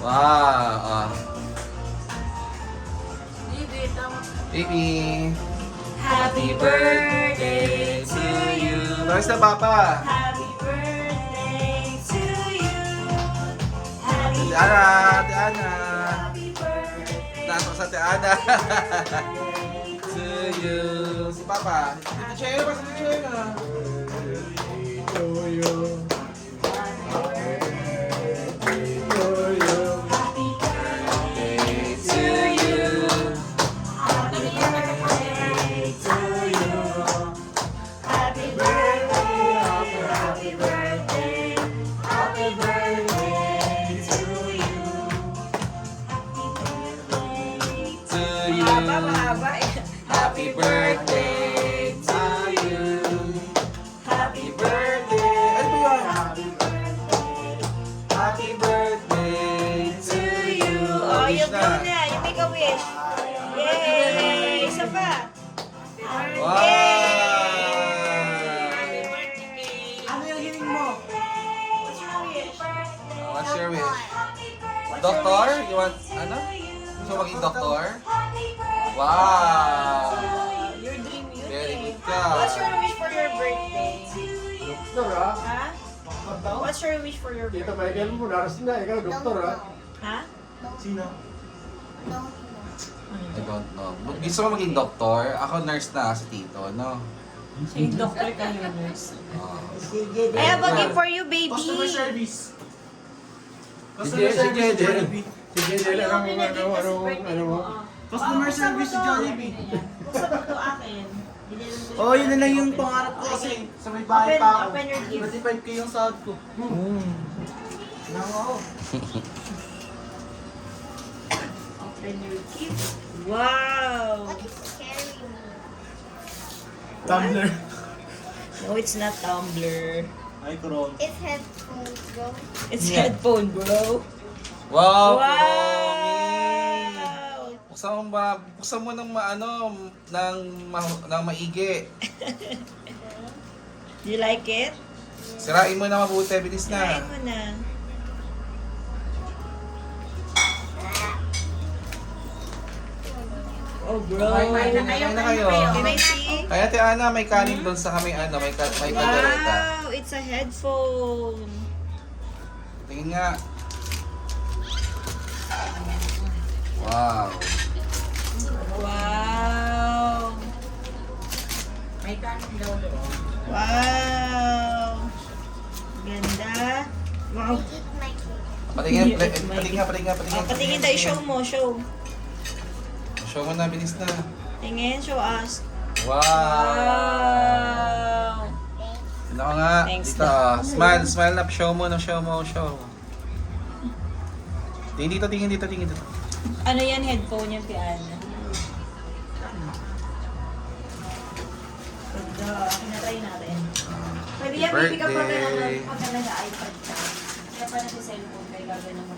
Wow. Baby. Happy birthday to you. Nice na, Papa. Happy birthday to you. Happy Ate Ana, Ate Ana. Happy birthday Nasok sa Ate Ana. To you. Si Papa. Tito Cheo, pa si Tito Cheo na. Happy birthday To you. Happy birthday to you. Happy birthday, happy birthday, happy birthday to you. Happy birthday To you. Happy Happy birthday. birthday. Ano ba yun? Happy birthday To you. Oh, yung blue na. Yung make a wish. Yay! Isa pa. Wow! Ano yung hiling mo? What's your wish? What's your wish? Doctor? You want, ano? Gusto mo maging doktor? Wow! Your dream yun Very eh. good ka. What's your wish for your birthday? Doktor ha? Ha? What's your wish for your Tita birthday? Michael mo, narasin na. Ikaw, doktor ha? Ha? Sino? I don't know. Gusto mo maging doktor? Ako nurse na si Tito, no? Si Dr. Calunas. Oh. I have a gift for you, baby. Customer service. Sige, sige, Jollibee. Sige, Jel. Ano mo? Customer service si Jollibee. Gusto mo to akin. Oh, yun na lang yung pangarap ko kasi sa may bahay Open, pa ako. open your gift. 25k yung sahod ko. Nang ako. Open your gift. Wow! Tumbler. No, it's not Tumblr. Ay, Coron. It's headphones, bro. It's headphone, bro. Wow! Wow! Buksan mo ng maano, ng maigi. You like it? Sirain mo na mabuti, bilis Try na. mo na. Oh, bro. Kain na kayo. Can I see? Kaya Ate Ana, may kanin doon sa kami, ano, may kaldereta. Wow, it's a headphone. Tingin nga. Wow. Wow. Wow. Ganda. Wow. Eat my cake. Patingin, patingin. Oh, patingin tayo, show mo, show. Show mo na, bilis na. Tingin, show us. Wow. Wow. Ano ka nga? Thanks Dito, daw. smile, smile na. Show mo, no, show mo, show. Tingin dito. Ano yan, headphone yung piano? Ganda. Kinatry natin. Pwede yan, baby, kapag Birthday. pag nag-iPad ka. Kaya pa na sa cellphone, kaya gagawin mo